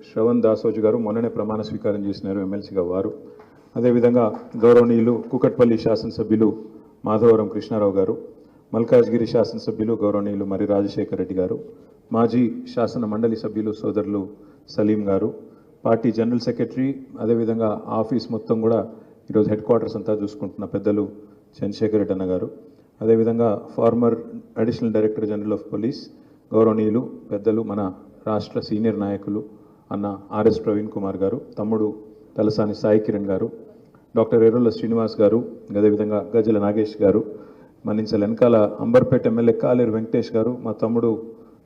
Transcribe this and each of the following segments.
శ్రవణ్ దాసోజు గారు మొన్ననే ప్రమాణ స్వీకారం చేసినారు ఎమ్మెల్సీగా వారు. అదేవిధంగా గౌరవనీయులు కూకట్పల్లి శాసనసభ్యులు మాధవరం కృష్ణారావు గారు, మల్కాజ్గిరి శాసనసభ్యులు గౌరవనీయులు మరి రాజశేఖర రెడ్డి గారు, మాజీ శాసన మండలి సభ్యులు సోదరులు సలీం గారు, పార్టీ జనరల్ సెక్రటరీ, అదేవిధంగా ఆఫీస్ మొత్తం కూడా ఈరోజు హెడ్ క్వార్టర్స్ అంతా చూసుకుంటున్న పెద్దలు చంద్రశేఖర్ రెడ్డి అన్న గారు, అదేవిధంగా former additional director general of police గౌరవనీయులు పెద్దలు మన రాష్ట్ర సీనియర్ నాయకులు అన్న ఆర్ఎస్ ప్రవీణ్ కుమార్ గారు, తమ్ముడు తలసాని సాయి కిరణ్ గారు, డాక్టర్ ఎర్రొల్ల శ్రీనివాస్ గారు, అదేవిధంగా గజల నాగేష్ గారు, మన్నించల వెనకాల అంబర్పేట ఎమ్మెల్యే కాలేరు వెంకటేష్ గారు, మా తమ్ముడు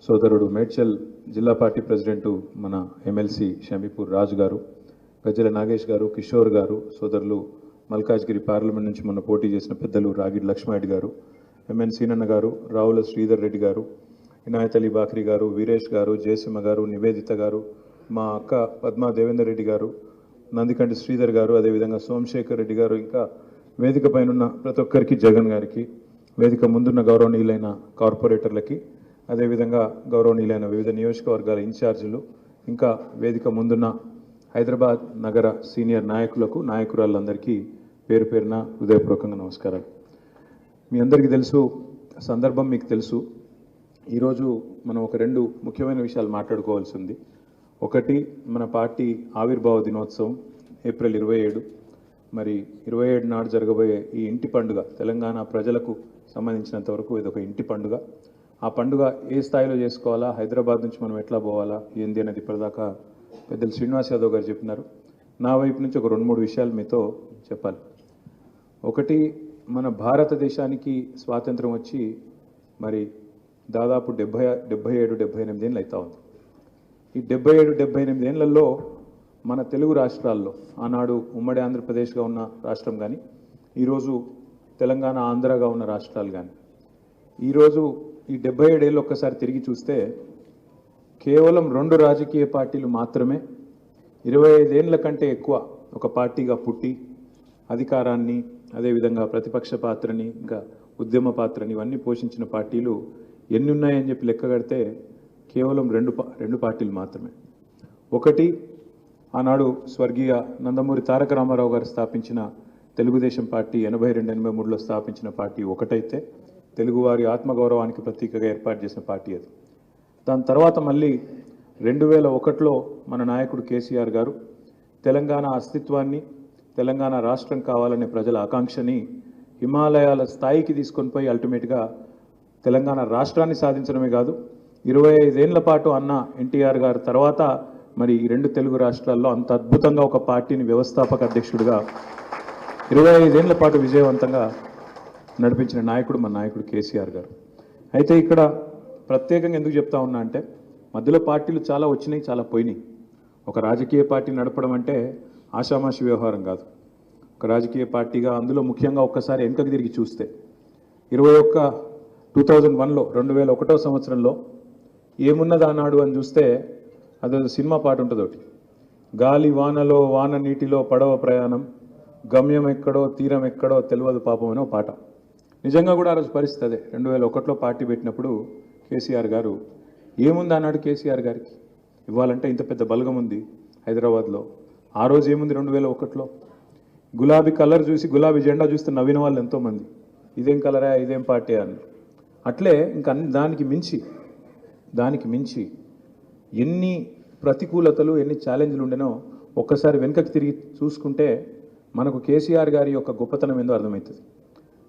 సోదరుడు మేడ్చల్ జిల్లా పార్టీ ప్రెసిడెంటు మన ఎమ్మెల్సీ షమీపూర్ రాజు గారు, గజల నాగేష్ గారు, కిషోర్ గారు, సోదరులు మల్కాజ్గిరి పార్లమెంట్ నుంచి మొన్న పోటీ చేసిన పెద్దలు రాగిడి లక్ష్మారెడ్డి గారు, ఎంఎన్ సీనన్న గారు, రావుల శ్రీధర్ రెడ్డి గారు, ఇనాయత్ అలీ బాక్రీ గారు, వీరేష్ గారు, జయసింహ గారు, నివేదిత గారు, మా అక్క పద్మా దేవేందర్ రెడ్డి గారు, నందికంటి శ్రీధర్ గారు, అదేవిధంగా సోమశేఖర్ రెడ్డి గారు, ఇంకా వేదిక పైన ప్రతి ఒక్కరికి, జగన్ గారికి, వేదిక ముందున్న గౌరవనీయులైన కార్పొరేటర్లకి, అదేవిధంగా గౌరవనీయులైన వివిధ నియోజకవర్గాల ఇన్ఛార్జీలు, ఇంకా వేదిక ముందున్న హైదరాబాద్ నగర సీనియర్ నాయకులకు, నాయకురాళ్ళందరికీ పేరు పేరున హృదయపూర్వకంగా నమస్కారాలు. మీ అందరికీ తెలుసు, సందర్భం మీకు తెలుసు. ఈరోజు మనం ఒక రెండు ముఖ్యమైన విషయాలు మాట్లాడుకోవాల్సి ఉంది. ఒకటి, మన పార్టీ ఆవిర్భావ దినోత్సవం ఏప్రిల్ 27. మరి 27 నాడు జరగబోయే ఈ ఇంటి పండుగ తెలంగాణ ప్రజలకు సంబంధించినంత వరకు ఇది ఒక ఇంటి పండుగ. ఆ పండుగ ఏ స్థాయిలో చేసుకోవాలా, హైదరాబాద్ నుంచి మనం ఎట్లా పోవాలా, ఏంది అనేది ఇప్పటిదాకా పెద్దలు శ్రీనివాస్ యాదవ్ గారు చెప్పినారు. నా వైపు నుంచి ఒక 2-3 విషయాలు మీతో చెప్పాలి. ఒకటి, మన భారతదేశానికి స్వాతంత్రం వచ్చి మరి దాదాపు 77-78 ఏళ్ళు అవుతా ఉంది. ఈ 77-78 ఏళ్లలో మన తెలుగు రాష్ట్రాల్లో, ఆనాడు ఉమ్మడి ఆంధ్రప్రదేశ్గా ఉన్న రాష్ట్రం కానీ, ఈరోజు తెలంగాణ ఆంధ్రగా ఉన్న రాష్ట్రాలు కానీ, ఈరోజు ఈ 77 ఏళ్ళు ఒక్కసారి తిరిగి చూస్తే కేవలం 2 రాజకీయ పార్టీలు మాత్రమే 25 ఏళ్ల కంటే ఎక్కువ ఒక పార్టీగా పుట్టి అధికారాన్ని, అదేవిధంగా ప్రతిపక్ష పాత్రని, ఇంకా ఉద్యమ పాత్రని ఇవన్నీ పోషించిన పార్టీలు ఎన్ని ఉన్నాయని చెప్పి లెక్క కడితే కేవలం రెండు పార్టీలు మాత్రమే. ఒకటి, ఆనాడు స్వర్గీయ నందమూరి తారక రామారావు గారు స్థాపించిన తెలుగుదేశం పార్టీ 82-83లో స్థాపించిన పార్టీ ఒకటైతే, తెలుగువారి ఆత్మగౌరవానికి ప్రతీకగా ఏర్పాటు చేసిన పార్టీ అది. దాని తర్వాత మళ్ళీ 2001లో మన నాయకుడు కేసీఆర్ గారు తెలంగాణ అస్తిత్వాన్ని, తెలంగాణ రాష్ట్రం కావాలనే ప్రజల ఆకాంక్షని హిమాలయాల స్థాయికి తీసుకొని పోయి అల్టిమేట్గా తెలంగాణ రాష్ట్రాన్ని సాధించడమే కాదు, 25 ఏళ్ల పాటు అన్న ఎన్టీఆర్ గారు తర్వాత మరి ఈ 2 తెలుగు రాష్ట్రాల్లో అంత అద్భుతంగా ఒక పార్టీని వ్యవస్థాపక అధ్యక్షుడిగా 25 ఏళ్ల పాటు విజయవంతంగా నడిపించిన నాయకుడు మన నాయకుడు కేసీఆర్ గారు. అయితే ఇక్కడ ప్రత్యేకంగా ఎందుకు చెప్తా ఉన్నా అంటే, మధ్యలో పార్టీలు చాలా వచ్చినాయి, చాలా పోయినాయి. ఒక రాజకీయ పార్టీ నడపడం అంటే ఆషామాషి వ్యవహారం కాదు. ఒక రాజకీయ పార్టీగా అందులో ముఖ్యంగా ఒక్కసారి వెనుకకు తిరిగి చూస్తే 2001లో 2001వ సంవత్సరంలో ఏమున్నది ఆనాడు అని చూస్తే అదో సినిమా పాట ఉంటుంది ఒకటి, గాలి వానలో వాన నీటిలో పడవ ప్రయాణం, గమ్యం ఎక్కడో తీరం ఎక్కడో తెలియదు పాపం అనే పాట. నిజంగా కూడా ఆ రోజు పరిస్థితి అదే. 2001లో పార్టీ పెట్టినప్పుడు కేసీఆర్ గారు ఏముంది ఆనాడు కేసీఆర్ గారికి ఇవ్వాలంటే ఇంత పెద్ద బలగం ఉంది హైదరాబాద్లో. ఆ రోజు ఏముంది 2001లో? గులాబీ కలర్ చూసి, గులాబీ జెండా చూస్తే నవ్విన వాళ్ళు ఎంతోమంది, ఇదేం కలరా, ఇదేం పార్టీ అన్నారు. అట్లే ఇంకా దానికి మించి ఎన్ని ప్రతికూలతలు, ఎన్ని ఛాలెంజ్లు ఉండేనో ఒక్కసారి వెనుకకి తిరిగి చూసుకుంటే మనకు కేసీఆర్ గారి యొక్క గొప్పతనం ఏందో అర్థమవుతుంది.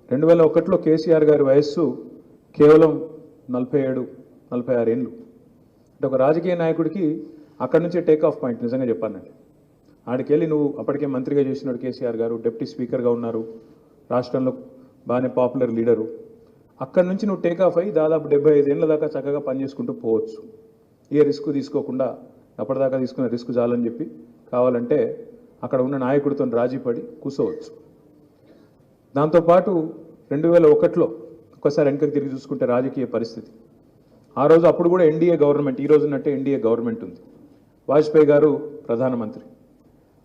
2001లో కేసీఆర్ గారి వయస్సు కేవలం 47-46 ఏళ్ళు. అంటే ఒక రాజకీయ నాయకుడికి అక్కడి నుంచే టేక్ ఆఫ్ పాయింట్. నిజంగా చెప్పానండి, ఆడికెళ్ళి నువ్వు అప్పటికే మంత్రిగా చేసినాడు కేసీఆర్ గారు, డిప్యూటీ స్పీకర్గా ఉన్నారు, రాష్ట్రంలో బాగానే పాపులర్ లీడరు. అక్కడి నుంచి నువ్వు టేక్ ఆఫ్ అయ్యి దాదాపు 75 ఏళ్ళ దాకా చక్కగా పనిచేసుకుంటూ పోవచ్చు. ఏ రిస్క్ తీసుకోకుండా, అప్పటిదాకా తీసుకున్న రిస్క్ చాలని చెప్పి కావాలంటే అక్కడ ఉన్న నాయకుడితో రాజీపడి కూర్చోవచ్చు. దాంతోపాటు 2001లో ఒక్కసారి వెనకకి తిరిగి చూసుకుంటే రాజకీయ పరిస్థితి, ఆ రోజు అప్పుడు కూడా ఎన్డీఏ గవర్నమెంట్, ఈ రోజు ఉన్నట్టే ఎన్డీఏ గవర్నమెంట్ ఉంది. వాజ్పేయి గారు ప్రధానమంత్రి,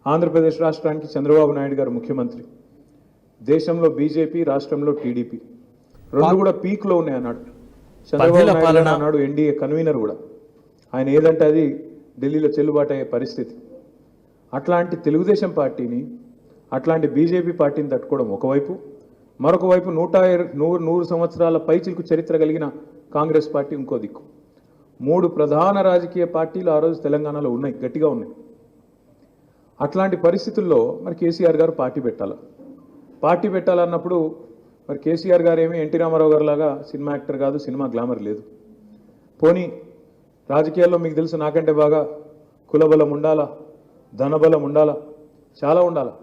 ఆంధ్రప్రదేశ్ రాష్ట్రానికి చంద్రబాబు నాయుడు గారు ముఖ్యమంత్రి, దేశంలో బీజేపీ, రాష్ట్రంలో టీడీపీ, రెండు కూడా పీక్లో ఉన్నాయి అన్నాడు. చంద్రబాబు నాయుడు అన్నాడు ఎన్డీఏ కన్వీనర్ కూడా. ఆయన ఏదంటే అది ఢిల్లీలో చెల్లుబాటు అయ్యే పరిస్థితి. అట్లాంటి తెలుగుదేశం పార్టీని, అట్లాంటి బీజేపీ పార్టీని తట్టుకోవడం ఒకవైపు, మరొక వైపు 100 సంవత్సరాల పైచిలకు చరిత్ర కలిగిన కాంగ్రెస్ పార్టీ ఇంకో దిక్కు. 3 ప్రధాన రాజకీయ పార్టీలు ఆ రోజు తెలంగాణలో ఉన్నాయి, గట్టిగా ఉన్నాయి. అట్లాంటి పరిస్థితుల్లో మరి కేసీఆర్ గారు పార్టీ పెట్టాలన్నప్పుడు మరి కేసీఆర్ గారు ఏమీ ఎన్టీ రామారావు గారు లాగా సినిమా యాక్టర్ కాదు, సినిమా గ్లామర్ లేదు. పోనీ రాజకీయాల్లో మీకు తెలుసు నాకంటే బాగా కులబలం ఉండాలా, ధనబలం ఉండాలా, చాలా ఉండాలా.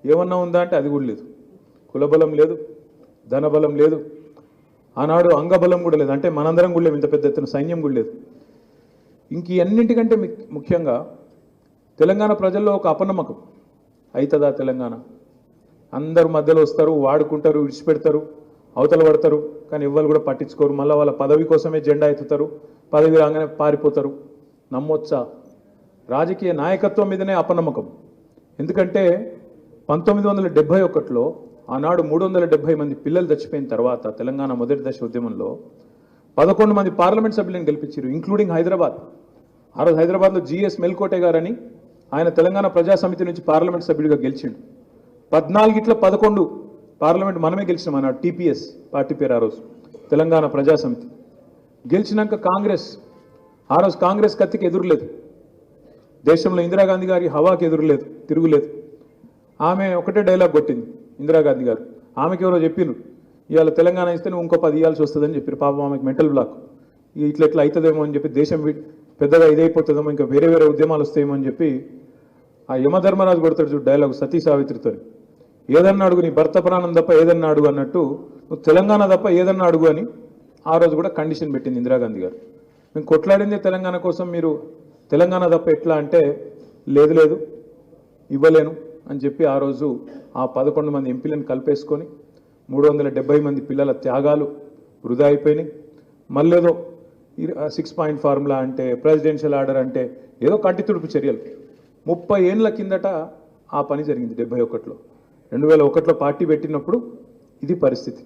ఏమన్నా ఉందా అంటే అది కూడా లేదు. కులబలం లేదు, ధనబలం లేదు, ఆనాడు అంగబలం కూడా లేదు. అంటే మనందరం కూడా లేవు, ఇంత పెద్ద ఎత్తున సైన్యం కూడా లేదు. ఇంక అన్నింటికంటే ముఖ్యంగా తెలంగాణ ప్రజల్లో ఒక అపనమ్మకం. అవుతుందా తెలంగాణ? అందరూ మధ్యలో వస్తారు, వాడుకుంటారు, విడిచిపెడతారు, అవతల పడతారు, కానీ ఎవ్వరు కూడా పట్టించుకోరు. మళ్ళీ వాళ్ళ పదవి కోసమే జెండా ఎత్తుతారు, పదవి రాగానే పారిపోతారు. నమ్మొచ్చా? రాజకీయ నాయకత్వం మీదనే అపనమ్మకం. ఎందుకంటే 1971లో ఆనాడు 370 మంది పిల్లలు చచ్చిపోయిన తర్వాత తెలంగాణ మొదటి దశ ఉద్యమంలో 11 మంది పార్లమెంట్ సభ్యులను గెలిపించారు, ఇంక్లూడింగ్ హైదరాబాద్. ఆ రోజు హైదరాబాద్లో జిఎస్ మెల్కోటే గారని ఆయన తెలంగాణ ప్రజా సమితి నుంచి పార్లమెంట్ సభ్యుడిగా గెలిచిండు. 14 పార్లమెంట్ మనమే గెలిచినాం. అన్నాడు టీపీఎస్ పార్టీ పేరు ఆ రోజు, తెలంగాణ ప్రజా సమితి. గెలిచినాక ఆ రోజు కాంగ్రెస్ కత్తికి ఎదురులేదు. దేశంలో ఇందిరాగాంధీ గారి హవాకి ఎదురులేదు, తిరుగులేదు. ఆమె ఒకటే డైలాగ్ కొట్టింది ఇందిరాగాంధీ గారు. ఆమెకి ఎవరో చెప్పిను, ఇవాళ తెలంగాణ ఇస్తే నువ్వు ఇంకో 10 ఇవ్వాల్సి వస్తుందని చెప్పారు. పాపం ఆమెకు మెంటల్ బ్లాక్. ఇట్లా అవుతుందేమో అని చెప్పి, దేశం పెద్దగా ఇదైపోతుందేమో, ఇంకా వేరే ఉద్యమాలు వస్తాయేమో అని చెప్పి ఆ యమధర్మరాజు కొడతాడు చూడు డైలాగ్ సతీ సావిత్రితో, ఏదన్నా అడుగు, నీ భర్త ప్రాణం తప్ప ఏదన్నా అడుగు అన్నట్టు, నువ్వు తెలంగాణ తప్ప ఏదన్నా అడుగు అని ఆ రోజు కూడా కండిషన్ పెట్టింది ఇందిరాగాంధీ గారు. మేము కొట్లాడిందే తెలంగాణ కోసం, మీరు తెలంగాణ తప్ప ఎట్లా అంటే లేదు ఇవ్వలేను అని చెప్పి ఆ రోజు ఆ 11 మంది ఎంపీలను కలిపేసుకొని 370 మంది పిల్లల త్యాగాలు వృధా అయిపోయినాయి. మళ్ళేదో 6 పాయింట్ ఫార్ములా అంటే, ప్రెసిడెన్షియల్ ఆర్డర్ అంటే ఏదో కంటి తుడుపు చర్యలు. 30 ఏళ్ళ కిందట ఆ పని జరిగింది 71లో. 2001లో పార్టీ పెట్టినప్పుడు ఇది పరిస్థితి.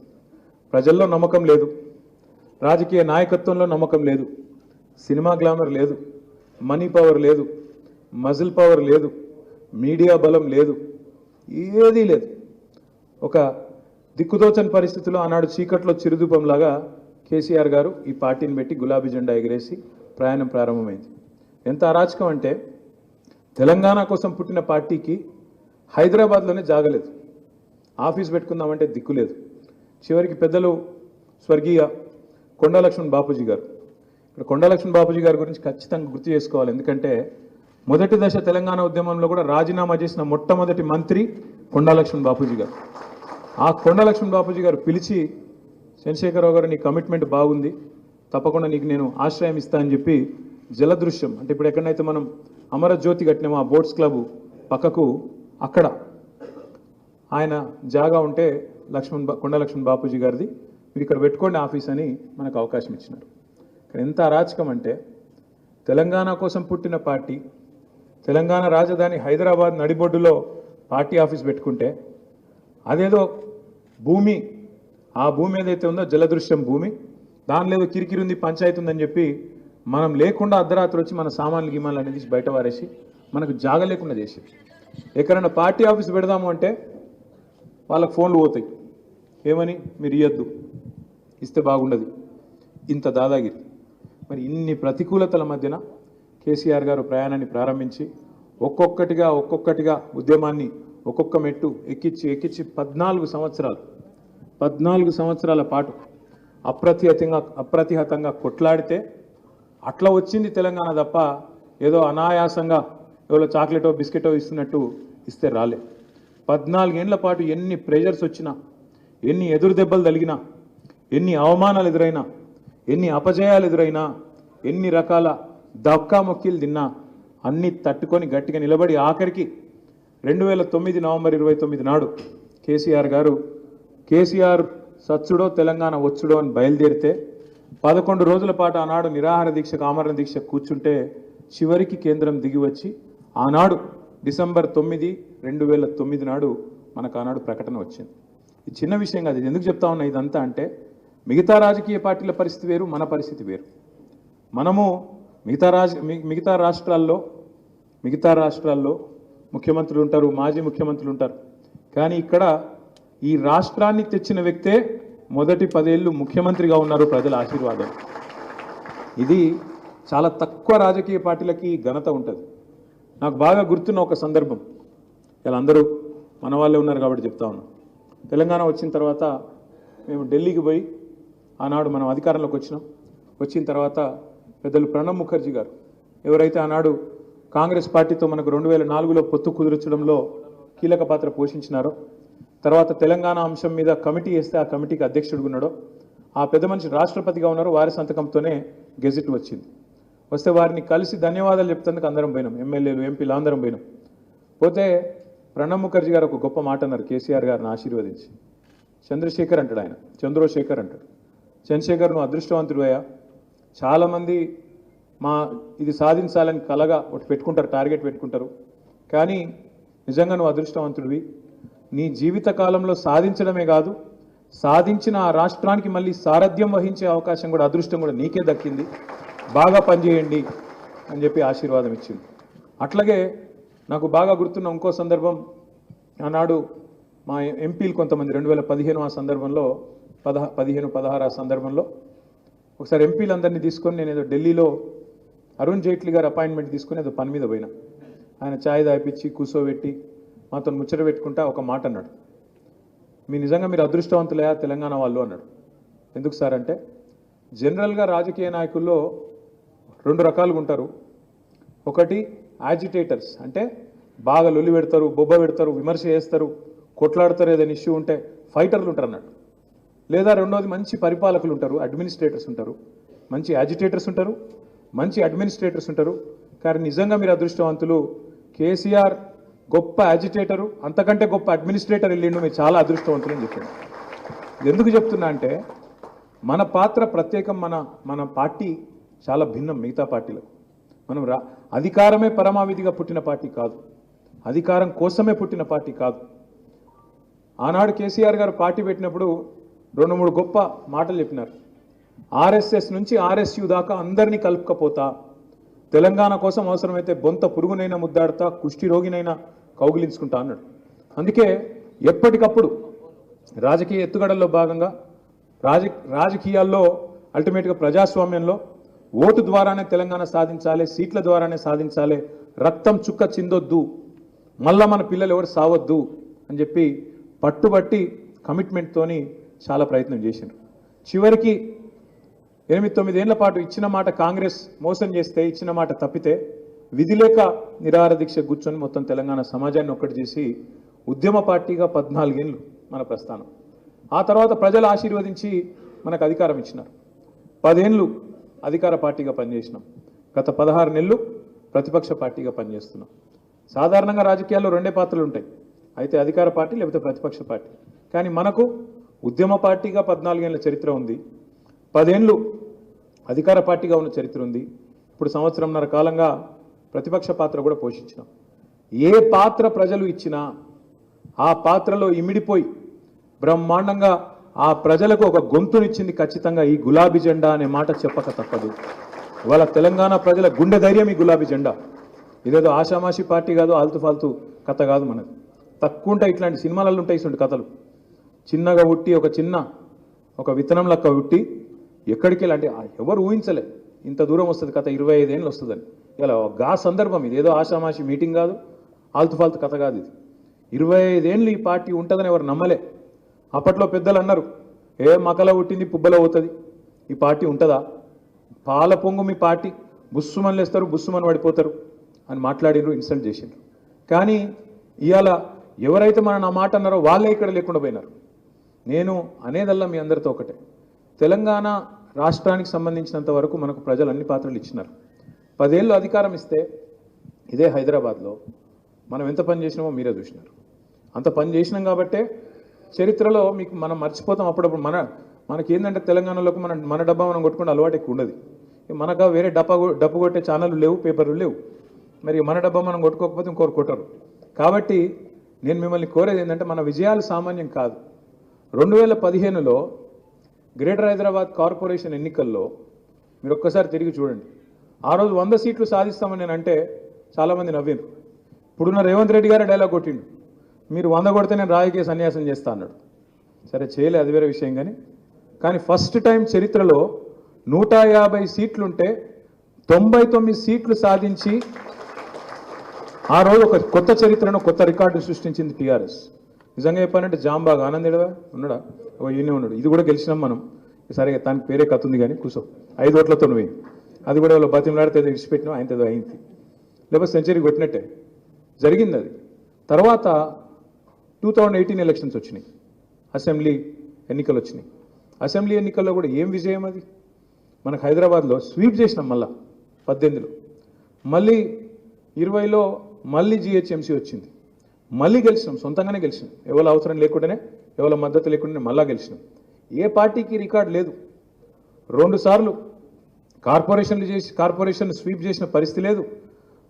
ప్రజల్లో నమ్మకం లేదు, రాజకీయ నాయకత్వంలో నమ్మకం లేదు, సినిమా గ్లామర్ లేదు, మనీ పవర్ లేదు, మజిల్ పవర్ లేదు, మీడియా బలం లేదు, ఏదీ లేదు. ఒక దిక్కుదోచని పరిస్థితిలో ఆనాడు చీకట్లో చిరుదూపంలాగా కేసీఆర్ గారు ఈ పార్టీని పెట్టి గులాబీ జెండా ఎగిరేసి ప్రయాణం ప్రారంభమైంది. ఎంత అరాచకం అంటే, తెలంగాణ కోసం పుట్టిన పార్టీకి హైదరాబాద్లోనే జాగలేదు, ఆఫీస్ పెట్టుకుందామంటే దిక్కులేదు. చివరికి పెద్దలు స్వర్గీయ కొండా లక్ష్మణ్ బాపూజీ గారు, ఇక్కడ కొండా లక్ష్మణ్ బాపూజీ గారి గురించి ఖచ్చితంగా గుర్తు చేసుకోవాలి. ఎందుకంటే మొదటి దశ తెలంగాణ ఉద్యమంలో కూడా రాజీనామా చేసిన మొట్టమొదటి మంత్రి కొండా లక్ష్మణ్ బాపూజీ గారు. ఆ కొండా లక్ష్మణ్ బాపూజీ గారు పిలిచి, చంద్రశేఖరరావు గారు నీ కమిట్మెంట్ బాగుంది, తప్పకుండా నీకు నేను ఆశ్రయం ఇస్తా అని చెప్పి జలదృశ్యం అంటే ఇప్పుడు ఎక్కడైతే మనం అమరజ్యోతి కట్టినామో ఆ బోట్స్ క్లబ్ పక్కకు అక్కడ ఆయన జాగా ఉంటే కొండా లక్ష్మణ్ బాపూజీ గారిది, మీరు ఇక్కడ పెట్టుకోండి ఆఫీస్ అని మనకు అవకాశం ఇచ్చినారు. ఇక్కడ ఎంత అరాచకం అంటే, తెలంగాణ కోసం పుట్టిన పార్టీ తెలంగాణ రాజధాని హైదరాబాద్ నడిబొడ్డులో పార్టీ ఆఫీస్ పెట్టుకుంటే, అదేదో భూమి, ఆ భూమి ఏదైతే ఉందో జలదృశ్యం భూమి, దానిలో ఏదో కిరికిరి ఉంది, పంచాయతీ ఉందని చెప్పి మనం లేకుండా అర్ధరాత్రి వచ్చి మన సామాన్లు గిమాన్లు అనేది బయట వారేసి మనకు జాగ లేకుండా చేసి, ఎక్కడైనా పార్టీ ఆఫీస్ పెడదాము అంటే వాళ్ళకి ఫోన్లు పోతాయి, ఏమని మీరు ఇవ్వద్దు, ఇస్తే బాగుండదు, ఇంత దాదాగిరి. మరి ఇన్ని ప్రతికూలతల మధ్యన కేసీఆర్ గారు ప్రయాణాన్ని ప్రారంభించి ఒక్కొక్కటిగా ఉద్యమాన్ని ఒక్కొక్క మెట్టు ఎక్కించి 14 సంవత్సరాల పాటు అప్రతిహతంగా కొట్లాడితే అట్లా వచ్చింది తెలంగాణ తప్ప ఏదో అనాయాసంగా ఎవరో చాక్లెటో బిస్కెటో ఇస్తున్నట్టు ఇస్తే రాలే. 14 ఏళ్ల పాటు ఎన్ని ప్రెజర్స్ వచ్చినా, ఎన్ని ఎదురు దెబ్బలు తగిలినా, ఎన్ని అవమానాలు ఎదురైనా, ఎన్ని అపజయాలు ఎదురైనా, ఎన్ని రకాల దక్కా మొక్కిలు తిన్నా అన్ని తట్టుకొని గట్టిగా నిలబడి ఆఖరికి 2009 నవంబర్ 29 నాడు కేసీఆర్ సచ్చుడో తెలంగాణ వచ్చుడో అని బయలుదేరితే 11 రోజుల పాటు ఆనాడు నిరాహార దీక్షకు ఆమరణ దీక్ష కూర్చుంటే చివరికి కేంద్రం దిగి వచ్చి ఆనాడు డిసెంబర్ 9, 2009 నాడు మనకు ఆనాడు ప్రకటన వచ్చింది. ఇది చిన్న విషయం కాదు. ఇది ఎందుకు చెప్తా ఉన్నా ఇదంతా అంటే, మిగతా రాజకీయ పార్టీల పరిస్థితి వేరు, మన పరిస్థితి వేరు. మనము మిగతా రాష్ట్రాల్లో ముఖ్యమంత్రులు ఉంటారు, మాజీ ముఖ్యమంత్రులు ఉంటారు. కానీ ఇక్కడ ఈ రాష్ట్రాన్ని తెచ్చిన వ్యక్తే మొదటి 10 ఏళ్ళు ముఖ్యమంత్రిగా ఉన్నారు, ప్రజల ఆశీర్వాదం. ఇది చాలా తక్కువ రాజకీయ పార్టీలకి ఘనత ఉంటుంది. నాకు బాగా గుర్తున్న ఒక సందర్భం, ఇలా అందరూ మన వాళ్ళే ఉన్నారు కాబట్టి చెప్తా ఉన్నాం. తెలంగాణ వచ్చిన తర్వాత మేము ఢిల్లీకి పోయి ఆనాడు మనం అధికారంలోకి వచ్చిన తర్వాత పెద్దలు ప్రణబ్ ముఖర్జీ గారు ఎవరైతే ఆనాడు కాంగ్రెస్ పార్టీతో మనకు 2004లో పొత్తు కుదుర్చడంలో కీలక పాత్ర పోషించినారో, తర్వాత తెలంగాణ అంశం మీద కమిటీ వేస్తే ఆ కమిటీకి అధ్యక్షుడిగా ఉన్నాడో, ఆ పెద్ద మనిషి రాష్ట్రపతిగా ఉన్నారో, వారి సంతకంతోనే గెజిట్ వచ్చింది. వస్తే వారిని కలిసి ధన్యవాదాలు చెప్తందుకు అందరం పోయినాం, ఎమ్మెల్యేలు ఎంపీలు అందరం పోయినాం. పోతే ప్రణబ్ ముఖర్జీ గారు ఒక గొప్ప మాట అన్నారు కేసీఆర్ గారిని ఆశీర్వదించి. చంద్రశేఖర్ అంటాడు ఆయన, చంద్రశేఖర్ అంటాడు. చంద్రశేఖర్ నువ్వు అదృష్టవంతుడు అయ్యా, చాలామంది ఇది సాధించాలని కలగా ఒకటి పెట్టుకుంటారు, టార్గెట్ పెట్టుకుంటారు. కానీ నిజంగా నువ్వు అదృష్టవంతుడివి. నీ జీవిత కాలంలో సాధించడమే కాదు, సాధించిన ఆ రాష్ట్రానికి మళ్ళీ సారథ్యం వహించే అవకాశం కూడా, అదృష్టం కూడా నీకే దక్కింది. బాగా పనిచేయండి అని చెప్పి ఆశీర్వాదం ఇచ్చింది. అట్లాగే నాకు బాగా గుర్తున్న ఇంకో సందర్భం, ఆనాడు మా ఎంపీలు కొంతమంది 2015 ఆ సందర్భంలో 16 ఆ సందర్భంలో ఒకసారి ఎంపీలందరినీ తీసుకొని నేను ఏదో ఢిల్లీలో అరుణ్ జైట్లీ గారు అపాయింట్మెంట్ తీసుకుని ఏదో పని మీద పోయినా. ఆయన ఛాయ్ దాయిపించి కూర్చోబెట్టి మాతో ముచ్చట పెట్టుకుంటా ఒక మాట అన్నాడు, నిజంగా మీరు అదృష్టవంతులయా తెలంగాణ వాళ్ళు అన్నాడు. ఎందుకు సార్ అంటే, జనరల్గా రాజకీయ నాయకుల్లో 2 రకాలుగా ఉంటారు. ఒకటి యాజిటేటర్స్, అంటే బాగా లొల్లి పెడతారు, బొబ్బ పెడతారు, విమర్శ చేస్తారు, కొట్లాడతారు, ఏదైనా ఇష్యూ ఉంటే ఫైటర్లు ఉంటారు అన్నట్టు. లేదా రెండోది మంచి పరిపాలకులు ఉంటారు, అడ్మినిస్ట్రేటర్స్ ఉంటారు. మంచి యాజిటేటర్స్ ఉంటారు, మంచి అడ్మినిస్ట్రేటర్స్ ఉంటారు. కానీ నిజంగా మీరు అదృష్టవంతులు. కేసీఆర్ గొప్ప యాజిటేటరు, అంతకంటే గొప్ప అడ్మినిస్ట్రేటర్ వెళ్ళిండు, మీరు చాలా అదృష్టవంతులు అని చెప్పాను. ఎందుకు చెప్తున్నా అంటే, మన పాత్ర ప్రత్యేకం. మన పార్టీ చాలా భిన్నం మిగతా పార్టీలకు. మనం అధికారమే పరమావిధిగా పుట్టిన పార్టీ కాదు, అధికారం కోసమే పుట్టిన పార్టీ కాదు. ఆనాడు కేసీఆర్ గారు పార్టీ పెట్టినప్పుడు 2-3 గొప్ప మాటలు చెప్పినారు. ఆర్ఎస్ఎస్ నుంచి ఆర్ఎస్యు దాకా అందరినీ కలుపుకపోతా, తెలంగాణ కోసం అవసరమైతే బొంత పురుగునైనా ముద్దాడుతా, కుష్టి రోగినైనా కౌగిలించుకుంటా అన్నాడు. అందుకే ఎప్పటికప్పుడు రాజకీయ ఎత్తుగడల్లో భాగంగా రాజకీయాల్లో అల్టిమేట్గా ప్రజాస్వామ్యంలో ఓటు ద్వారానే తెలంగాణ సాధించాలి, సీట్ల ద్వారానే సాధించాలి, రక్తం చుక్క చిందొద్దు, మళ్ళా మన పిల్లలు ఎవరు సావద్దు అని చెప్పి పట్టుబట్టి కమిట్మెంట్తోని చాలా ప్రయత్నం చేశారు. చివరికి 8-9 ఏళ్ల పాటు ఇచ్చిన మాట కాంగ్రెస్ మోసం చేస్తే, ఇచ్చిన మాట తప్పితే విధి లేక నిరాహార దీక్ష కూర్చొని మొత్తం తెలంగాణ సమాజాన్ని ఒక్కటి చేసి ఉద్యమ పార్టీగా 14 ఏళ్ళు మన ప్రస్థానం. ఆ తర్వాత ప్రజలు ఆశీర్వదించి మనకు అధికారం ఇచ్చినారు. 10 ఏళ్ళు అధికార పార్టీగా పనిచేసినాం. గత 16 నెలలు ప్రతిపక్ష పార్టీగా పనిచేస్తున్నాం. సాధారణంగా రాజకీయాల్లో 2 పాత్రలు ఉంటాయి, అయితే అధికార పార్టీ లేకపోతే ప్రతిపక్ష పార్టీ. కానీ మనకు ఉద్యమ పార్టీగా 14 ఏళ్ల చరిత్ర ఉంది, 10 ఏళ్ళు అధికార పార్టీగా ఉన్న చరిత్ర ఉంది. ఇప్పుడు 1.5 కాలంగా ప్రతిపక్ష పాత్ర కూడా పోషించినాం. ఏ పాత్ర ప్రజలు ఇచ్చినా ఆ పాత్రలో ఇమిడిపోయి బ్రహ్మాండంగా ఆ ప్రజలకు ఒక గొంతునిచ్చింది ఖచ్చితంగా ఈ గులాబీ జెండా అనే మాట చెప్పక తప్పదు. ఇవాళ తెలంగాణ ప్రజల గుండె ధైర్యం ఈ గులాబీ జెండా. ఇదేదో ఆషామాషి పార్టీ కాదు, ఆల్తు ఫాల్తు కథ కాదు మనది. తక్కువ ఉంటాయి ఇట్లాంటి సినిమాలలో ఉంటాయి ఇటువంటి కథలు. చిన్నగా ఉట్టి ఒక విత్తనం లెక్క ఉట్టి ఎక్కడికి వెళ్ళి ఎవరు ఊహించలే ఇంత దూరం వస్తుంది కథ, 25 ఏళ్ళు వస్తుందని. ఇలా సందర్భం ఇది, ఏదో ఆషామాషి మీటింగ్ కాదు, ఆల్తు ఫాల్తు కథ కాదు ఇది. 25 ఏళ్ళు ఈ పార్టీ ఉంటుందని ఎవరు నమ్మలే. అప్పట్లో పెద్దలు అన్నారు, మకల పుట్టింది పుబ్బలో పోతుంది, ఈ పార్టీ ఉంటుందా, పాల పొంగు మీ పార్టీ, బుస్సుమని లేస్తారు, బుస్సుమని పడిపోతారు అని మాట్లాడినరు, ఇన్సల్ట్ చేసిండ్రు. కానీ ఇవాళ ఎవరైతే మన మాట అన్నారో వాళ్ళే ఇక్కడ లేకుండా పోయినారు. నేను అనేదల్లా మీ అందరితో ఒకటే, తెలంగాణ రాష్ట్రానికి సంబంధించినంత వరకు మనకు ప్రజలు అన్ని పాత్రలు ఇచ్చినారు. 10 ఏళ్ళు అధికారం ఇస్తే ఇదే హైదరాబాద్లో మనం ఎంత పని చేసినామో మీరే చూసినారు. అంత పని చేసినాం కాబట్టే చరిత్రలో మీకు మనం మర్చిపోతాం అప్పుడప్పుడు. మనకేందంటే తెలంగాణలోకి మన డబ్బా మనం కొట్టుకుంటే అలవాటు ఎక్కువ ఉండదు. మనకు వేరే డప్పు కొట్టే ఛానళ్ళు లేవు, పేపర్లు లేవు. మరి మన డబ్బా మనం కొట్టుకోకపోతే ఇంకోరు కొట్టరు. కాబట్టి నేను మిమ్మల్ని కోరేది ఏంటంటే, మన విజయాలు సామాన్యం కాదు. 2015లో గ్రేటర్ హైదరాబాద్ కార్పొరేషన్ ఎన్నికల్లో మీరు ఒక్కసారి తిరిగి చూడండి, ఆ రోజు 100 సీట్లు సాధిస్తామని నేను అంటే చాలామంది నవ్విండ్రు. ఇప్పుడున్న రేవంత్ రెడ్డి గారే డైలాగ్ కొట్టిండు, మీరు 100 కొడితే నేను రాజకీయ సన్యాసం చేస్తా అన్నాడు. సరే చేయలే, అది వేరే విషయం. కానీ ఫస్ట్ టైం చరిత్రలో 150 సీట్లుంటే 99 సీట్లు సాధించి ఆ రోజు ఒక కొత్త చరిత్రను, కొత్త రికార్డు సృష్టించింది టీఆర్ఎస్. నిజంగా చెప్పానంటే జాంబాగ్ ఆనందేడవా ఉన్నాడా, ఈయనే ఉన్నాడు. ఇది కూడా గెలిచినాం మనం. సరే దానికి పేరే కథ ఉంది, కానీ కూర్చో 5 ఓట్లతో నువ్వు అది కూడా వాళ్ళు బతిమలాడితే విడిచిపెట్టినావు, ఆయనతో అయింది. లేకపోతే సెంచరీ కొట్టినట్టే జరిగింది అది. తర్వాత 2018 ఎలక్షన్స్ వచ్చినాయి, అసెంబ్లీ ఎన్నికలు వచ్చినాయి. అసెంబ్లీ ఎన్నికల్లో కూడా ఏం విజయం అది. మనకు హైదరాబాద్లో స్వీప్ చేసినాం, మళ్ళా 18లో, మళ్ళీ 20లో మళ్ళీ జిహెచ్ఎంసీ వచ్చింది, మళ్ళీ గెలిచినాం, సొంతంగానే గెలిచినాం. ఎవరి అవసరం లేకుండానే, ఎవరి మద్దతు లేకుండానే మళ్ళా గెలిచినాం. ఏ పార్టీకి రికార్డు లేదు. 2 సార్లు కార్పొరేషన్ స్వీప్ చేసిన పరిస్థితి లేదు.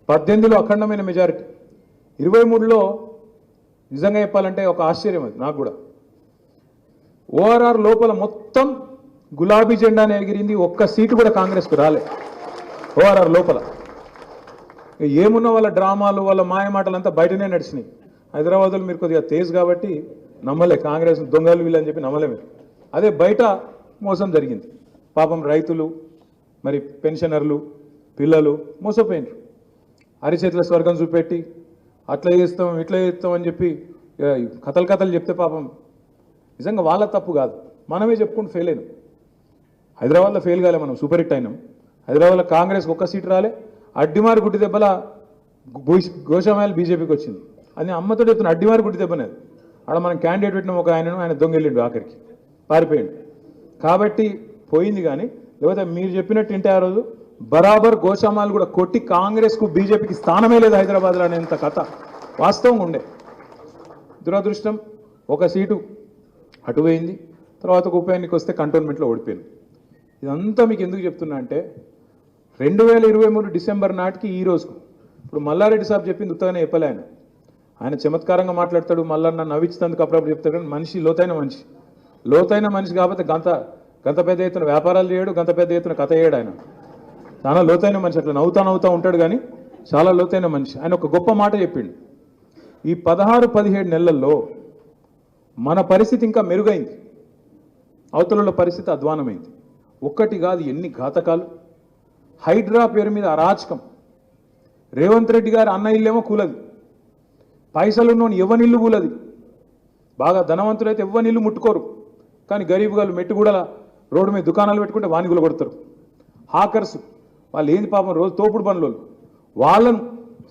18లో అఖండమైన మెజారిటీ, 23లో నిజంగా చెప్పాలంటే ఒక ఆశ్చర్యం అది నాకు కూడా. ఓఆర్ఆర్ లోపల మొత్తం గులాబీ జెండానే ఎగిరింది, ఒక్క సీటు కూడా కాంగ్రెస్కు రాలే ఓఆర్ఆర్ లోపల. ఏమున్న వాళ్ళ డ్రామాలు, వాళ్ళ మాయమాటలు అంతా బయటనే నడిచినాయి. హైదరాబాద్లో మీరు కొద్దిగా తేజ్ కాబట్టి నమ్మలే, కాంగ్రెస్ దొంగలు వీళ్ళని చెప్పి నమ్మలే మీరు. అదే బయట మోసం జరిగింది. పాపం రైతులు, మరి పెన్షనర్లు, పిల్లలు మోసపోయినారు. అరిచేతుల స్వర్గం చూపెట్టి అట్లా చేస్తాం ఇట్లా చేస్తాం అని చెప్పి కథలు చెప్తే పాపం నిజంగా వాళ్ళ తప్పు కాదు, మనమే చెప్పుకుంటూ ఫెయిల్ అయినాం. హైదరాబాద్లో ఫెయిల్ కాలే, మనం సూపర్ హిట్ అయినాం. హైదరాబాద్లో కాంగ్రెస్కి ఒక్క సీటు రాలే, అడ్డిమారి గుడ్డి దెబ్బల గోషామాయలు బీజేపీకి వచ్చింది. అది అమ్మతో చెప్తున్న అడ్డిమారి గుడ్డి దెబ్బనేది. ఆడ మనం క్యాండిడేట్ పెట్టినాం ఒక ఆయన దొంగెళ్ళిండు, ఆఖరికి పారిపోయిండు. కాబట్టి పోయింది. కానీ లేకపోతే మీరు చెప్పినట్టు ఇంటే ఆ రోజు బరాబర్ గోషామాలు కూడా కొట్టి కాంగ్రెస్కు బీజేపీకి స్థానమే లేదు హైదరాబాద్లో అనేంత కథ వాస్తవంగా ఉండే. దురదృష్టం ఒక సీటు అటు పోయింది. తర్వాత ఉప ఎన్నిక వస్తే కంటోన్మెంట్లో ఓడిపోయింది. ఇదంతా మీకు ఎందుకు చెప్తున్నా అంటే 2023 డిసెంబర్ నాటికి ఈ రోజుకు ఇప్పుడు మల్లారెడ్డి సాబ్ చెప్పింది ఉత్తగానే చెప్పలే. ఆయన చమత్కారంగా మాట్లాడతాడు, మల్లన్న నవ్వించినందుకు అప్పుడప్పుడు చెప్తాడు. కానీ మనిషి లోతైన మనిషి కాబట్టి గంత పెద్ద ఎత్తున వ్యాపారాలు చేయడు, గంత పెద్ద ఎత్తున కథ చేయడు. ఆయన చాలా లోతైన మనిషి, అట్లా నవ్వుతా ఉంటాడు కానీ చాలా లోతైన మనిషి. ఆయన ఒక గొప్ప మాట చెప్పిండు, ఈ 16-17 నెలల్లో మన పరిస్థితి ఇంకా మెరుగైంది, అవతల పరిస్థితి అధ్వానమైంది. ఒక్కటి కాదు ఎన్ని ఘాతకాలు. హైడ్రా పేరు మీద అరాచకం. రేవంత్ రెడ్డి గారు అన్న ఇల్లేమో కూలది, పైసలున్నోని ఎవ్వనిల్లు కూలది. బాగా ధనవంతులైతే ఎవ్వనిల్లు ముట్టుకోరు, కానీ గరీబ్ గారు మెట్టుగూడల రోడ్డు మీద దుకాణాలు పెట్టుకుంటే వాని గుల కొడతారు. హాకర్స్ వాళ్ళు ఏంది పాపం, రోజు తోపుడు పనులు వాళ్ళను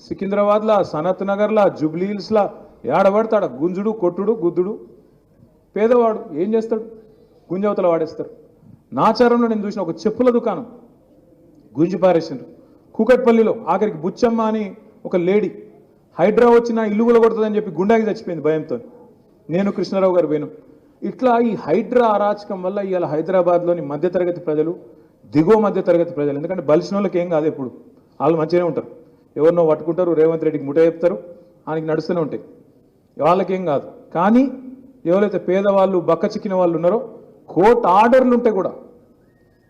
సికింద్రాబాద్లా, సనత్ నగర్లా, జూబ్లీ హిల్స్లా ఏడబడతాడు గుంజుడు, కొట్టుడు, గుద్దుడు. పేదవాడు ఏం చేస్తాడు, గుంజవతల వాడేస్తారు. నాచారంలో నేను చూసిన ఒక చెప్పుల దుకాణం గుంజి పారేసిండ్రు. కూకట్పల్లిలో ఆఖరికి బుచ్చమ్మ అని ఒక లేడీ హైడ్రా వచ్చిన ఇల్లు కూడా కొడుతుందని చెప్పి గుండాకి చచ్చిపోయింది భయంతో. నేను కృష్ణారావు గారు పోయినాం. ఇట్లా ఈ హైడ్రా అరాచకం వల్ల ఇవాళ హైదరాబాద్లోని మధ్యతరగతి ప్రజలు, దిగువ మధ్యతరగతి ప్రజలు, ఎందుకంటే బలిసిన వాళ్ళకి ఏం కాదు, ఎప్పుడు వాళ్ళు మంచిగానే ఉంటారు. ఎవరినో పట్టుకుంటారు, రేవంత్ రెడ్డికి ముఠ చెప్తారు, ఆయనకి నడుస్తూనే ఉంటాయి, వాళ్ళకేం కాదు. కానీ ఎవరైతే పేదవాళ్ళు, బక్క చిక్కిన వాళ్ళు ఉన్నారో, కోర్టు ఆర్డర్లు ఉంటే కూడా,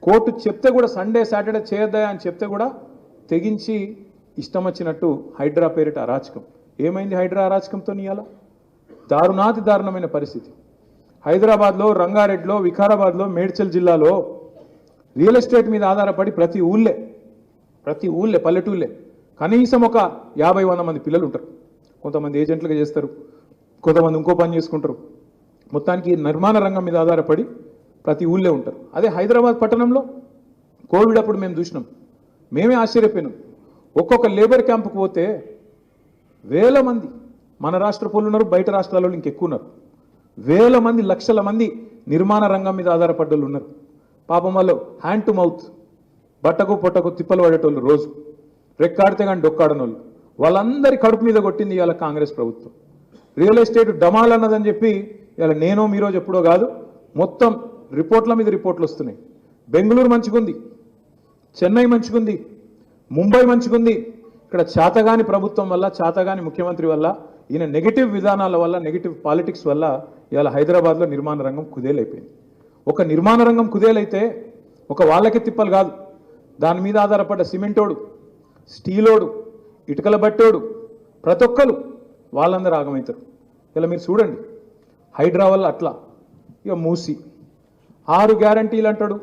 కోర్టు చెప్తే కూడా సండే సాటర్డే చేయొద్దా అని చెప్తే కూడా తెగించి ఇష్టం వచ్చినట్టు హైడ్రా పేరిట అరాచకం. ఏమైంది హైడ్రా అరాచకంతో? ఇవాళ దారుణమైన పరిస్థితి. హైదరాబాద్లో, రంగారెడ్డిలో, వికారాబాద్లో, మేడ్చల్ జిల్లాలో రియల్ ఎస్టేట్ మీద ఆధారపడి ప్రతి ఊళ్ళే పల్లెటూళ్ళే కనీసం ఒక 50-100 మంది పిల్లలు ఉంటారు. కొంతమంది ఏజెంట్లుగా చేస్తారు, కొంతమంది ఇంకో పని చేసుకుంటారు. మొత్తానికి నిర్మాణ రంగం మీద ఆధారపడి ప్రతి ఊళ్ళే ఉంటారు. అదే హైదరాబాద్ పట్టణంలో కోవిడ్ అప్పుడు మేము చూసినాం, మేమే ఆశ్చర్యపోయినాం. ఒక్కొక్క లేబర్ క్యాంపుకు పోతే వేల మంది మన రాష్ట్ర పౌరులు ఉన్నారు, బయట రాష్ట్రాల్లో ఇంకెక్కువ ఉన్నారు. వేల మంది, లక్షల మంది నిర్మాణ రంగం మీద ఆధారపడ్డోళ్ళు ఉన్నారు. పాపం వాళ్ళు హ్యాండ్ టు మౌత్, బట్టకు పొట్టకు తిప్పలు పడేటోళ్ళు, రోజు రెక్కాడితే కానీ డొక్కాడనోళ్ళు, వాళ్ళందరి కడుపు మీద కొట్టింది ఇవాళ కాంగ్రెస్ ప్రభుత్వం. రియల్ ఎస్టేట్ డమాల్ అన్నదని చెప్పి ఇవాళ నేనో మీరోజు ఎప్పుడో కాదు, మొత్తం రిపోర్ట్ల మీద రిపోర్ట్లు వస్తున్నాయి. బెంగళూరు మంచిగుంది, చెన్నై మంచిగుంది, ముంబై మంచిగుంది. ఇక్కడ చాతగాని ప్రభుత్వం వల్ల, చాతగాని ముఖ్యమంత్రి వల్ల, ఈయన నెగిటివ్ విధానాల వల్ల, నెగిటివ్ పాలిటిక్స్ వల్ల ఇవాళ హైదరాబాద్లో నిర్మాణ రంగం కుదేలైపోయింది. ఒక నిర్మాణ రంగం కుదేలైతే ఒక వాళ్ళకి తిప్పలు కాదు, దాని మీద ఆధారపడ్డ సిమెంటోడు, స్టీలోడు, ఇటుకల బట్టోడు, ప్రతి ఒక్కరు వాళ్ళందరూ ఆగమవుతారు. ఇలా మీరు చూడండి, హైడ్రా వల్ల అట్లా. ఇక మూసి 6 గ్యారంటీలు అంటాడు,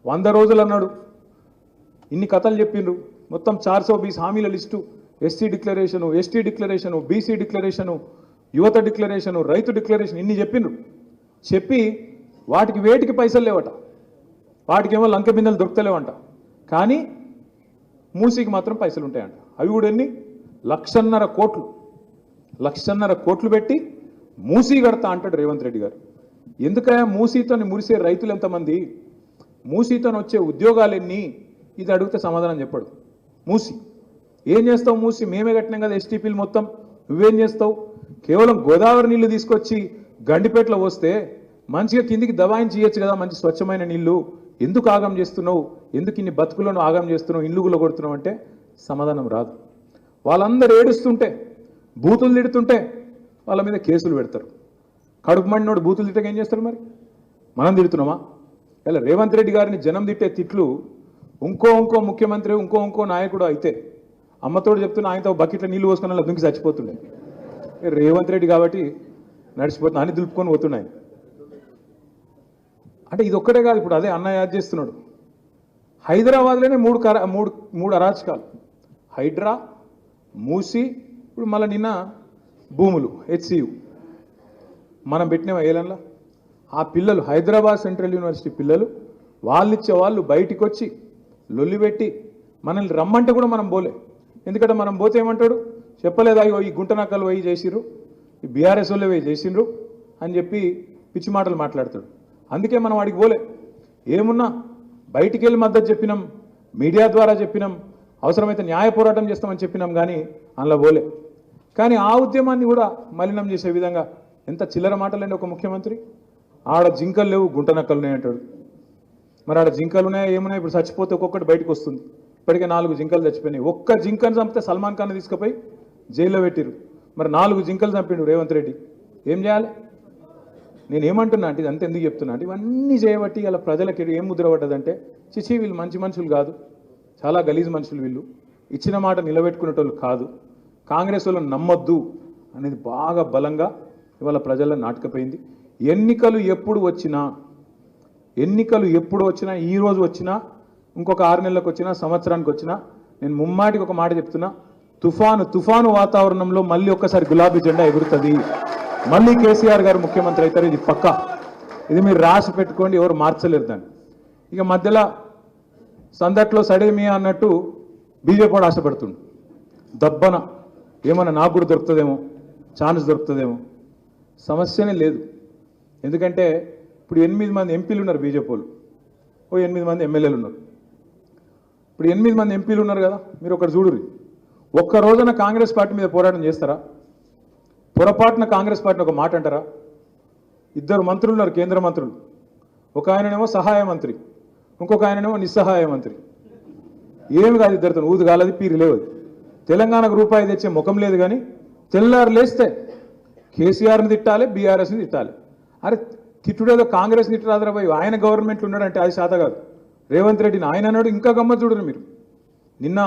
100 రోజులు అన్నాడు, ఇన్ని కథలు చెప్పిండ్రు. మొత్తం 420 హామీల list, SC declaration, ST declaration, BC declaration, యువత డిక్లరేషను, రైతు డిక్లరేషన్, ఇన్ని చెప్పిండ్రు. చెప్పి వాటికి వేటికి పైసలు లేవట, వాటికేమో లంక బిందెలు దొరుకుతలేవంట. కానీ మూసీకి మాత్రం పైసలు ఉంటాయంట. అవి కూడా ఎన్ని? 1,50,000 కోట్లు పెట్టి మూసీ కడతా అంటాడు రేవంత్ రెడ్డి గారు. ఎందుకయ్యా మూసీతో మురిసే రైతులు ఎంతమంది, మూసీతో వచ్చే ఉద్యోగాలు ఎన్ని, ఇది అడిగితే సమాధానం చెప్పాడు. మూసి ఏం చేస్తావు? మూసి మేమే కట్టినాం కదా ఎస్టీపీలు మొత్తం, నువ్వేం చేస్తావు? కేవలం గోదావరి నీళ్లు తీసుకొచ్చి గండిపేటలో వస్తే మంచిగా కిందికి దబాయించి ఇయ్యొచ్చు కదా, మంచి స్వచ్ఛమైన నీళ్లు. ఎందుకు ఆగం చేస్తున్నావు? ఎందుకు ఇన్ని బతుకులను ఆగం చేస్తున్నావు, ఇల్లుగులో కొడుతున్నావు అంటే సమాధానం రాదు. వాళ్ళందరూ ఏడుస్తుంటే, బూతులు తిడుతుంటే వాళ్ళ మీద కేసులు పెడతారు. కడుపు మండినోడు బూతులు తిట్టక ఏం చేస్తారు? మరి మనం తిడుతున్నామా? ఇలా రేవంత్ రెడ్డి గారిని జనం తిట్టే తిట్లు ఇంకో ముఖ్యమంత్రి, ఇంకో నాయకుడు అయితే అమ్మతోడు చెప్తున్నా ఆయనతో బకెట్లో నీళ్లు పోసుకుని అలా దుంకి చచ్చిపోతుండే. రేవంత్ రెడ్డి కాబట్టి నడిచిపోతున్నా అని దులుపుకొని పోతున్నాయి. అంటే ఇది ఒక్కటే కాదు, ఇప్పుడు అదే అన్న యాద్ చేస్తున్నాడు. హైదరాబాద్లోనే మూడు అరాచకాలు, హైడ్రా, మూసి, ఇప్పుడు మళ్ళీ నిన్న భూములు, హెచ్సియు మనం పెట్టిన ఏలన్లా. ఆ పిల్లలు హైదరాబాద్ సెంట్రల్ యూనివర్సిటీ పిల్లలు, వాళ్ళిచ్చే వాళ్ళు బయటికి వచ్చి లొల్లి పెట్టి మనల్ని రమ్మంటే కూడా మనం పోలే. ఎందుకంటే మనం పోతే ఏమంటాడు? చెప్పలేదా ఈ గుంటనక్కలు పోయి చేసిర్రు, ఈ బీఆర్ఎస్ వాళ్ళు పోయి చేసిండ్రు అని చెప్పి పిచ్చి మాటలు మాట్లాడతాడు. అందుకే మనం వాడికి పోలే. ఏమున్నా బయటికి వెళ్ళి మద్దతు చెప్పినాం, మీడియా ద్వారా చెప్పినాం, అవసరమైతే న్యాయ పోరాటం చేస్తామని చెప్పినాం, కానీ అందులో పోలే. కానీ ఆ ఉద్యమాన్ని కూడా మలినం చేసే విధంగా ఎంత చిల్లర మాటలండి ఒక ముఖ్యమంత్రి. ఆడ జింకలు లేవు, గుంటనక్కలు ఉన్నాయి అంటాడు. మరి ఆడ జింకలు ఉన్నాయా ఏమున్నాయి? ఇప్పుడు చచ్చిపోతే ఒక్కొక్కటి బయటకు వస్తుంది. ఇప్పటికే 4 జింకలు చచ్చిపోయినాయి. ఒక్క జింకను చంపితే సల్మాన్ ఖాన్ తీసుకుపోయి జైల్లో పెట్టిరు. మరి 4 జింకలు చంపిండు రేవంత్ రెడ్డి. ఏం చేయాలి? నేనేమంటున్నా అంటే, ఇది అంత ఎందుకు చెప్తున్నా అంటే, ఇవన్నీ చేయబట్టి ఇలా ప్రజలకి ఏం ముద్ర పడ్డదంటే, చిచి వీళ్ళు మంచి మనుషులు కాదు, చాలా గలీజ్ మనుషులు వీళ్ళు, ఇచ్చిన మాట నిలబెట్టుకునేటోళ్ళు కాదు, కాంగ్రెస్ వాళ్ళని నమ్మొద్దు అనేది బాగా బలంగా ఇవాళ ప్రజల్లో నాటకపోయింది. ఎన్నికలు ఎప్పుడు వచ్చినా, ఈ రోజు వచ్చినా, ఇంకొక 6 నెలలకు వచ్చినా, సంవత్సరానికి వచ్చినా, నేను ముమ్మాటికి ఒక మాట చెప్తున్నా, తుఫాను వాతావరణంలో మళ్ళీ ఒక్కసారి గులాబీ జెండా ఎగురుతుంది. మళ్ళీ కేసీఆర్ గారు ముఖ్యమంత్రి అవుతారు. ఇది పక్కా, ఇది మీరు రాసి పెట్టుకోండి, ఎవరు మార్చలేరు దాన్ని. ఇక మధ్యలో సందట్లో సడేమియా అన్నట్టు బీజేపీ కూడా ఆశపడుతుంది. దబ్బన ఏమన్నా నాకు కూడా దొరుకుతుందేమో, ఛాన్స్ దొరుకుతుందేమో. సమస్యనే లేదు. ఎందుకంటే ఇప్పుడు 8 మంది ఎంపీలు ఉన్నారు బీజేపీ వాళ్ళు, 8 మంది ఎమ్మెల్యేలు ఉన్నారు. ఇప్పుడు 8 మంది ఎంపీలు ఉన్నారు కదా, మీరు ఒకటి చూడుర్రి. ఒక్క రోజున కాంగ్రెస్ పార్టీ మీద పోరాటం చేస్తారా? పొరపాటున కాంగ్రెస్ పార్టీని ఒక మాట అంటారా? 2 మంత్రులు ఉన్నారు, కేంద్ర మంత్రులు. ఒక ఆయననేమో సహాయ మంత్రి, ఇంకొక ఆయననేమో నిస్సహాయ మంత్రి. ఏమి కాదు, 2 ఊదు కాలది, పీరి లేవు. తెలంగాణకు రూపాయి తెచ్చే ముఖం లేదు. కానీ తెల్లారు లేస్తే కేసీఆర్ని తిట్టాలి, బీఆర్ఎస్ని తిట్టాలి. అరే తిట్టుడేదో కాంగ్రెస్ తిట్టరాదరా పోయి, ఆయన గవర్నమెంట్లు ఉన్నాడంటే అది శాత కాదు. రేవంత్ రెడ్డిని ఆయన అన్నాడు. ఇంకా గమ్మత్ చూడరు మీరు. నిన్న